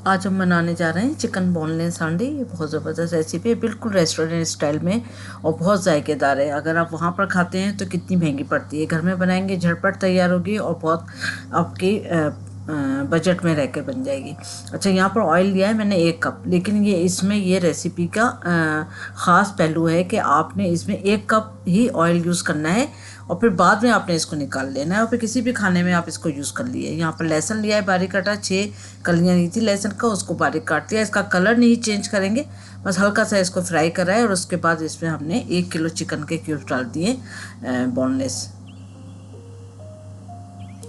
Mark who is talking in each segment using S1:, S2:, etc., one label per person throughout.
S1: आज हम बनाने जा रहे हैं चिकन बोनलेस हांडी। ये बहुत ज़बरदस्त रेसिपी है, बिल्कुल रेस्टोरेंट स्टाइल में और बहुत जायकेदार है। अगर आप वहाँ पर खाते हैं तो कितनी महंगी पड़ती है, घर में बनाएंगे झटपट तैयार होगी और बहुत आपकी बजट में रहकर बन जाएगी। अच्छा, यहाँ पर ऑयल लिया है मैंने 1 कप, लेकिन ये रेसिपी का ख़ास पहलू है कि आपने इसमें 1 कप ही ऑयल यूज़ करना है और फिर बाद में आपने इसको निकाल लेना है और फिर किसी भी खाने में आप इसको यूज़ कर लिए। यहाँ पर लहसुन लिया है बारीक काटा, 6 कलियाँ ली थी लहसुन का, उसको बारीक काट दिया। इसका कलर नहीं चेंज करेंगे, बस हल्का सा इसको फ्राई करा है और उसके बाद इसमें हमने 1 किलो चिकन के क्यूब्स डाल दिए बोनलेस।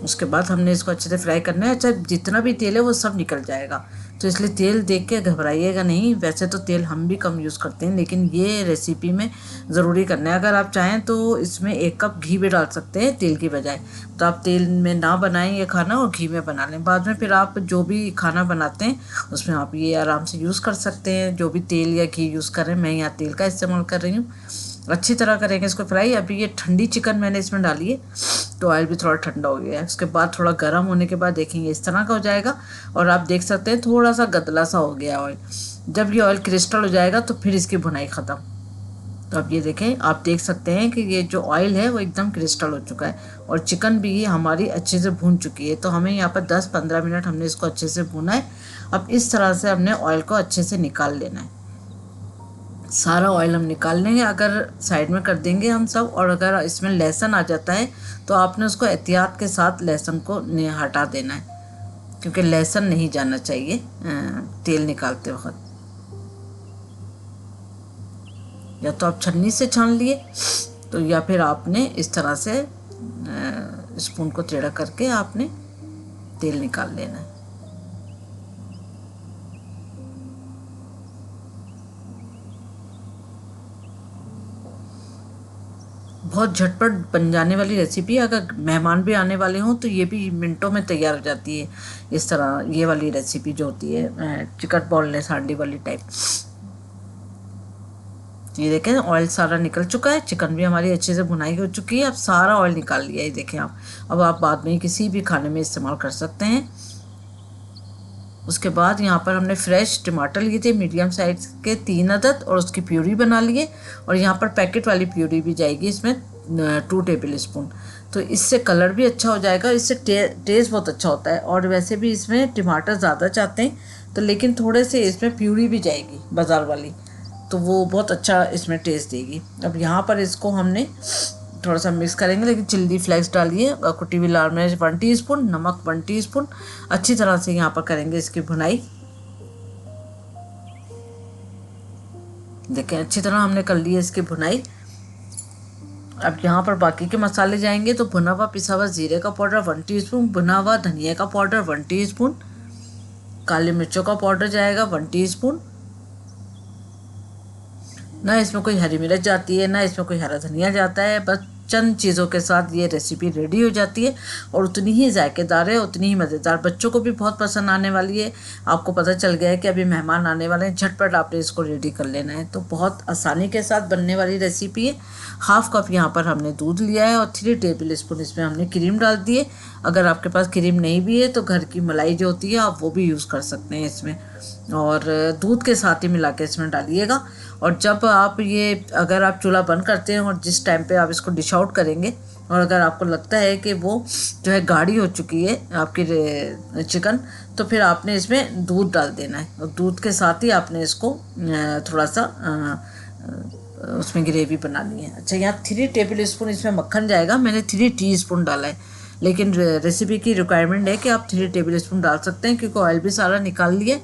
S1: उसके बाद हमने इसको अच्छे से फ्राई करना है। अच्छा, जितना भी तेल है वो सब निकल जाएगा, तो इसलिए तेल देख के घबराइएगा नहीं। वैसे तो तेल हम भी कम यूज़ करते हैं, लेकिन ये रेसिपी में ज़रूरी करना है। अगर आप चाहें तो इसमें 1 कप घी भी डाल सकते हैं तेल की बजाय, तो आप तेल में ना बनाएं ये खाना और घी में बना लें। बाद में फिर आप जो भी खाना बनाते हैं उसमें आप ये आराम से यूज़ कर सकते हैं, जो भी तेल या घी यूज़ करें। मैं यहाँ तेल का इस्तेमाल कर रही हूँ। अच्छी तरह करेंगे इसको फ्राई। अभी ये ठंडी चिकन मैंने इसमें डाली है, तो ऑयल भी थोड़ा ठंडा हो गया है। उसके बाद थोड़ा गर्म होने के बाद देखेंगे इस तरह का हो जाएगा और आप देख सकते हैं थोड़ा सा गदला सा हो गया ऑयल। जब ये ऑयल क्रिस्टल हो जाएगा तो फिर इसकी भुनाई ख़त्म। तो अब ये देखें, आप देख सकते हैं कि ये जो ऑयल है वो एकदम क्रिस्टल हो चुका है और चिकन भी हमारी अच्छे से भून चुकी है। तो हमें यहाँ पर 10-15 मिनट हमने इसको अच्छे से भूना है। अब इस तरह से हमने ऑयल को अच्छे से निकाल लेना है। सारा ऑयल हम निकाल लेंगे, अगर साइड में कर देंगे हम सब। और अगर इसमें लहसुन आ जाता है तो आपने उसको एहतियात के साथ लहसुन को हटा देना है, क्योंकि लहसुन नहीं जाना चाहिए तेल निकालते वक्त। या तो आप छन्नी से छान लिए तो, या फिर आपने इस तरह से स्पून को टेढ़ा करके आपने तेल निकाल लेना है। बहुत झटपट बन जाने वाली रेसिपी है। अगर मेहमान भी आने वाले हों तो ये भी मिनटों में तैयार हो जाती है। इस तरह ये वाली रेसिपी जो होती है चिकन बोनलेस हांडी वाली टाइप। ये देखें, ऑयल सारा निकल चुका है, चिकन भी हमारी अच्छे से भुनाई हो चुकी है। अब सारा ऑयल निकाल लिया है, देखें आप। अब आप बाद में किसी भी खाने में इस्तेमाल कर सकते हैं। उसके बाद यहाँ पर हमने फ्रेश टमाटर लिए थे मीडियम साइज के 3 अदद और उसकी प्यूरी बना लिए। और यहाँ पर पैकेट वाली प्यूरी भी जाएगी इसमें 2 टेबल स्पून। तो इससे कलर भी अच्छा हो जाएगा, इससे टेस्ट बहुत अच्छा होता है। और वैसे भी इसमें टमाटर ज़्यादा चाहते हैं तो, लेकिन थोड़े से इसमें प्यूरी भी जाएगी बाज़ार वाली, तो वो बहुत अच्छा इसमें टेस्ट देगी। अब यहाँ पर इसको हमने थोड़ा सा मिक्स करेंगे, लेकिन चिल्ली फ्लेक्स डालिए, कुटी हुई लाल मिर्च 1 टीस्पून, नमक 1 टीस्पून। अच्छी तरह से यहाँ पर करेंगे इसकी भुनाई। देखें, अच्छी तरह हमने कर ली है इसकी भुनाई। अब यहाँ पर बाकी के मसाले जाएंगे, तो भुना हुआ पिसा हुआ जीरे का पाउडर 1 टीस्पून, भुना हुआ धनिया का पाउडर 1 टीस्पून, काली मिर्चों का पाउडर जाएगा 1 टीस्पून। ना इसमें कोई हरी मिर्च जाती है, ना इसमें कोई हरा धनिया जाता है। बस चंद चीज़ों के साथ ये रेसिपी रेडी हो जाती है और उतनी ही जायकेदार है, उतनी ही मज़ेदार। बच्चों को भी बहुत पसंद आने वाली है। आपको पता चल गया है कि अभी मेहमान आने वाले हैं, झटपट आपने इसको रेडी कर लेना है। तो बहुत आसानी के साथ बनने वाली रेसिपी है। 1/2 कप यहाँ पर हमने दूध लिया है और 3 टेबल स्पून इसमें हमने क्रीम डाल दी है। अगर आपके पास क्रीम नहीं भी है तो घर की मलाई जो होती है आप वो भी यूज़ कर सकते हैं इसमें, और दूध के साथ ही मिला के इसमें डालिएगा। और जब आप ये, अगर आप चूल्हा बंद करते हैं और जिस टाइम पे आप इसको डिश आउट करेंगे और अगर आपको लगता है कि वो जो है गाढ़ी हो चुकी है आपकी चिकन, तो फिर आपने इसमें दूध डाल देना है और दूध के साथ ही आपने इसको थोड़ा सा उसमें ग्रेवी बनानी है। अच्छा, यहाँ 3 टेबल स्पून इसमें मक्खन जाएगा। मैंने 3 टीस्पून डाला है, लेकिन रेसिपी की रिक्वायरमेंट है कि आप 3 टेबल स्पून डाल सकते हैं, क्योंकि ऑयल भी सारा निकाल लिया।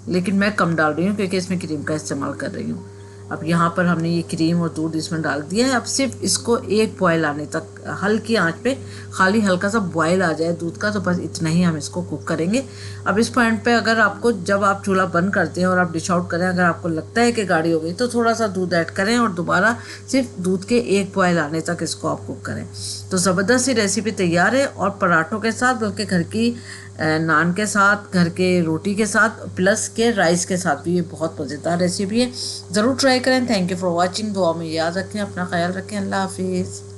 S1: लेकिन मैं कम डाल रही हूँ क्योंकि इसमें क्रीम का इस्तेमाल कर रही हूँ। अब यहाँ पर हमने ये क्रीम और दूध इसमें डाल दिया है। अब सिर्फ इसको 1 बॉयल आने तक हल्की आंच पे, खाली हल्का सा बॉयल आ जाए दूध का, तो बस इतना ही हम इसको कुक करेंगे। अब इस पॉइंट पे अगर आपको, जब आप चूल्हा बंद करते हैं और आप डिश आउट करें, अगर आपको लगता है कि गाढ़ी हो गई तो थोड़ा सा दूध ऐड करें और दोबारा सिर्फ दूध के 1 बॉयल आने तक इसको आप कुक करें। तो ज़बरदस्त सी रेसिपी तैयार है और पराठों के साथ, बल्कि घर की नान के साथ, घर के रोटी के साथ, प्लस के राइस के साथ भी ये बहुत मज़ेदार रेसिपी है। ज़रूर ट्राई करें। Thank you for watching. दुआ में याद रखें, अपना ख्याल रखें। अल्लाह हाफिज़।